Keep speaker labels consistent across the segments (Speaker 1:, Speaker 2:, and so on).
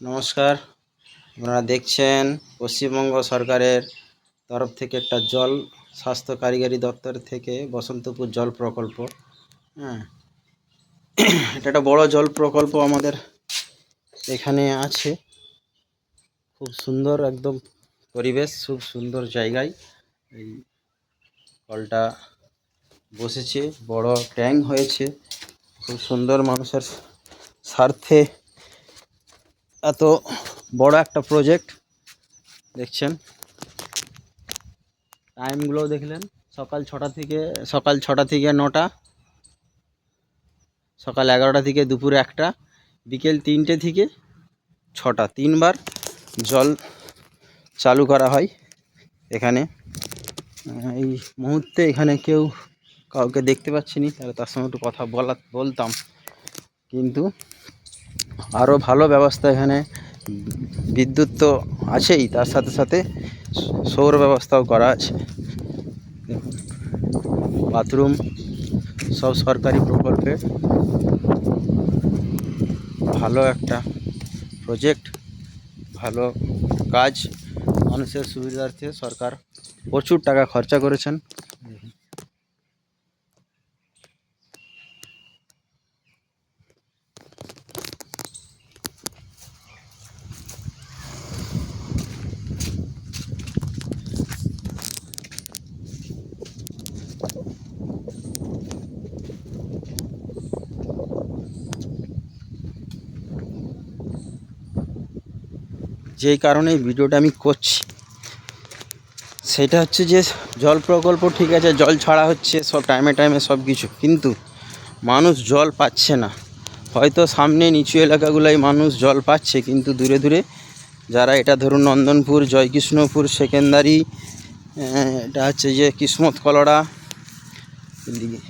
Speaker 1: নমস্কার। আপনারা দেখছেন পশ্চিমবঙ্গ সরকারের তরফ থেকে একটা জল স্বাস্থ্য কারিগরি দপ্তর থেকে বসন্তপুর জল প্রকল্প। হ্যাঁ, এটা একটা বড় জল প্রকল্প আমাদের এখানে আছে। খুব সুন্দর একদম পরিবেশ, খুব সুন্দর জায়গায় এই কলটা বসেছে। বড় ট্যাঙ্ক হয়েছে, খুব সুন্দর। মানুষের স্বার্থে এত বড় একটা প্রজেক্ট দেখছেন। টাইমগুলো দেখলেন, সকাল 6টা থেকে 9টা, সকাল 11টা থেকে দুপুর 1টা, বিকেল 3টে থেকে 6টা, 3বার জল চালু করা হয় এখানে। এই মুহূর্তে এখানে কাউকে দেখতে পাচ্ছি না, তাহলে তার সঙ্গে একটু কথা বলতাম। কিন্তু আরও ভালো ব্যবস্থা এখানে, বিদ্যুৎ তো আছেই, তার সাথে সাথে সৌর ব্যবস্থাও করা আছে। বাথরুম সব সরকারি প্রকল্পে ভালো একটা প্রজেক্ট, ভালো কাজ। মানুষের সুবিধার্থে সরকার প্রচুর টাকা খরচা করেছেন। যেই কারণে এই ভিডিওটা আমি করছি সেটা হচ্ছে যে, জল প্রকল্প ঠিক আছে, জল ছাড়া হচ্ছে সব টাইমে সব কিছু, কিন্তু মানুষ জল পাচ্ছে না। হয়তো সামনে নিচু এলাকাগুলোয় মানুষ জল পাচ্ছে, কিন্তু দূরে দূরে যারা, এটা ধরুন নন্দনপুর, জয়কৃষ্ণপুর, সেকেন্দারি, এটা হচ্ছে যে কিসমত কলরা, এদিকে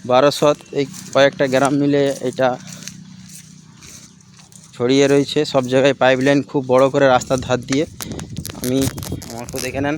Speaker 1: বারাসত, এই কয়েকটা গ্রাম মিলে এটা ছড়িয়ে রয়েছে। সব জায়গায় পাইপলাইন খুব বড় করে রাস্তার ধার দিয়ে। আমাকে দেখে নেন,